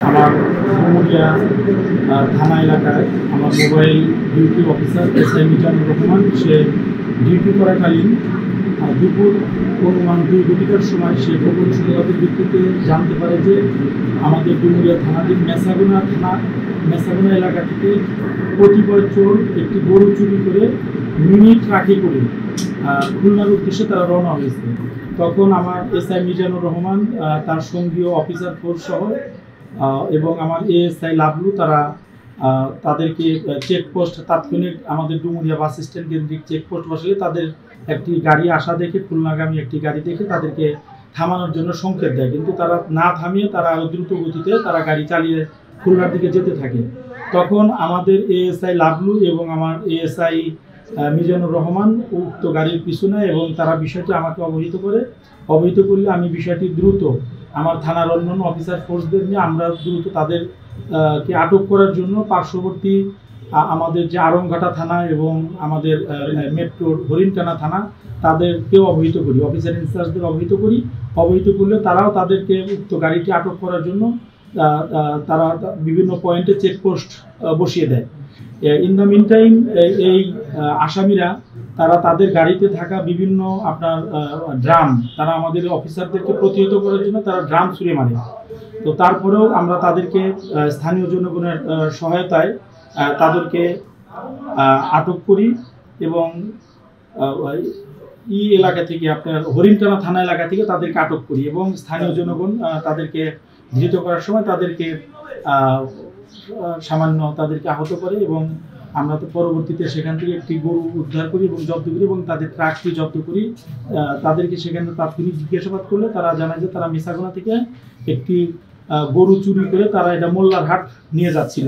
আমার ডুমুরিয়া থানা এলাকায় আমার mobile duty officer SI Mizanur Rahman সে ডিউটি করাকালীন দুপুর অনুমান 2 সময় সে গোপন সংবাদের ভিত্তিতে জানতে পারে যে আমাদের ডুমুরিয়া থানাধীন মেসাগুনা এলাকা থেকে কতিপয় চোর একটি গরু চুরি করে মিনি ট্রাকে করে খুলনার উদ্দেশ্যে তারা রওনা হয়েছে। তখন আমার SI মিজানুর রহমান তার সঙ্গীয় অফিসার ফোর্স সহ এবং আমার ASI লাভলু তারা তাদেরকে চেকপোস্ট তাৎক্ষণিক আমাদের ডুমুরিয়া বাস স্ট্যান্ড কেন্দ্রিক চেকপোস্ট বসিয়ে তাদের একটি গাড়ি আসা দেখে খুলনাগামী একটি গাড়ি দেখে তাদেরকে থামানোর জন্য সংকেত দেয়, কিন্তু তারা না থামিয়ে তারা আরও দ্রুত গতিতে তারা গাড়ি চালিয়ে খুলনার দিকে যেতে থাকে। তখন আমাদের ASI লাভলু এবং আমার ASI মিজানুর রহমান উক্ত গাড়ির পিছনে এবং তারা বিষয়টি আমাকে অবহিত করলে আমি বিষয়টি দ্রুত আমার থানার অন্যান্য অফিসার ফোর্সদের নিয়ে আমরা দ্রুত তাদেরকে আটক করার জন্য পার্শ্ববর্তী আমাদের যে আরংঘাটা থানা এবং আমাদের মেট্রোর হরিণটানা থানা তাদেরকেও অবহিত করি, অফিসার ইনচার্জদের অবহিত করলে তারাও তাদেরকে উক্ত গাড়িটি আটক করার জন্য তারা বিভিন্ন পয়েন্টে চেকপোস্ট বসিয়ে দেয়। ইন দ্য মিন টাইম এই আসামিরা তারা তাদের গাড়িতে থাকা বিভিন্ন আপনার ড্রাম তারা আমাদের অফিসারদেরকে প্রতিহত করার জন্য তারা ড্রাম ছুঁড়ে মারে। তো তারপরেও আমরা তাদেরকে স্থানীয় জনগণের সহায়তায় তাদেরকে আটক করি এবং এলাকা থেকে আপনার হরিণটানা থানা এলাকা থেকে তাদেরকে আটক করি এবং স্থানীয় জনগণ তাদেরকে ধৃত করার সময় তাদেরকে সামান্য তাদেরকে আহত করে এবং আমরা তো পরবর্তীতে সেখান থেকে একটি গরু উদ্ধার করি এবং জব্দ করি এবং তাদের ট্রাকটি জব্দ করি। তাদেরকে সেখানে তাৎক্ষণিক জিজ্ঞাসাবাদ করলে তারা জানায় যে তারা মেসাগুনা থেকে একটি গরু চুরি করে তারা এটা মোল্লারহাট নিয়ে যাচ্ছিল।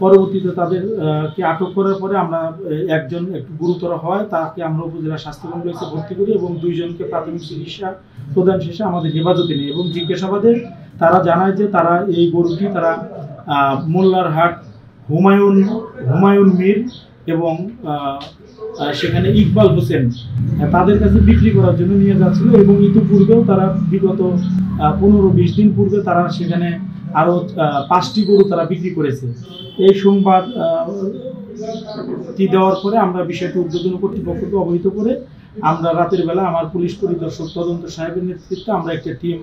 পরবর্তীতে তাদেরকে আটক করার পরে আমরা একজন একটু গুরুতর হয় তাকে আমরা উপজেলা স্বাস্থ্য কমপ্লেক্সে ভর্তি করি এবং 2 জনকে প্রাথমিক চিকিৎসা প্রদান শেষে আমাদের হেফাজতে নেই এবং জিজ্ঞাসাবাদে তারা জানায় যে তারা এই গরুটি তারা মোল্লারহাট হুমায়ুন মীর এবং সেখানে ইকবাল হোসেন তাদের কাছে বিক্রি করার জন্য নিয়ে যাচ্ছিল এবং ইতিপূর্বেও তারা বিগত 15-20 দিন পূর্বে তারা সেখানে আরও 5টি গরু তারা বিক্রি করেছে। এই সংবাদটি দেওয়ার পরে আমরা বিষয়টি ঊর্ধ্বতন কর্তৃপক্ষকে অবহিত করে আমরা রাতের বেলা আমার পুলিশ পরিদর্শক তদন্ত সাহেবের নেতৃত্বে আমরা একটা টিম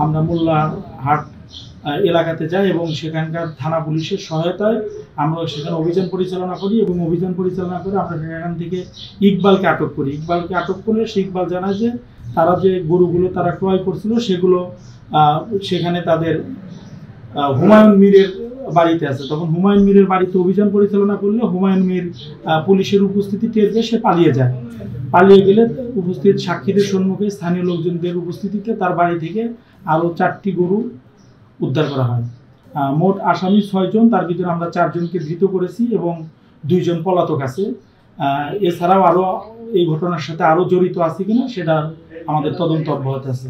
আমরা মোল্লারহাট এলাকাতে যাই এবং সেখানকার থানা পুলিশের সহায়তায় আমরা সেখানে অভিযান পরিচালনা করি এবং অভিযান পরিচালনা করে আমরা সেখান থেকে ইকবালকে আটক করি। ইকবালকে আটক করলে সে ইকবাল জানায় যে তারা যে গরুগুলো তারা ক্রয় করছিল সেগুলো সেখানে তাদের হুমায়ুন মীরের বাড়িতে আছে। তখন হুমায়ুন মীরের বাড়িতে অভিযান পরিচালনা করলে হুমায়ুন মীর পুলিশের উপস্থিতি টের পেয়ে সে পালিয়ে গেলে উপস্থিত সাক্ষীদের সম্মুখে স্থানীয় লোকজনদের উপস্থিতিতে তার বাড়ি থেকে আরও 4টি গরু উদ্ধার করা হয়। মোট আসামি 6 জন, তার ভিতরে আমরা 4 জনকে ধৃত করেছি এবং 2 জন পলাতক আছে। এছাড়াও আরও এই ঘটনার সাথে আরও জড়িত আছে কিনা সেটা আমাদের তদন্ত অব্যাহত আছে।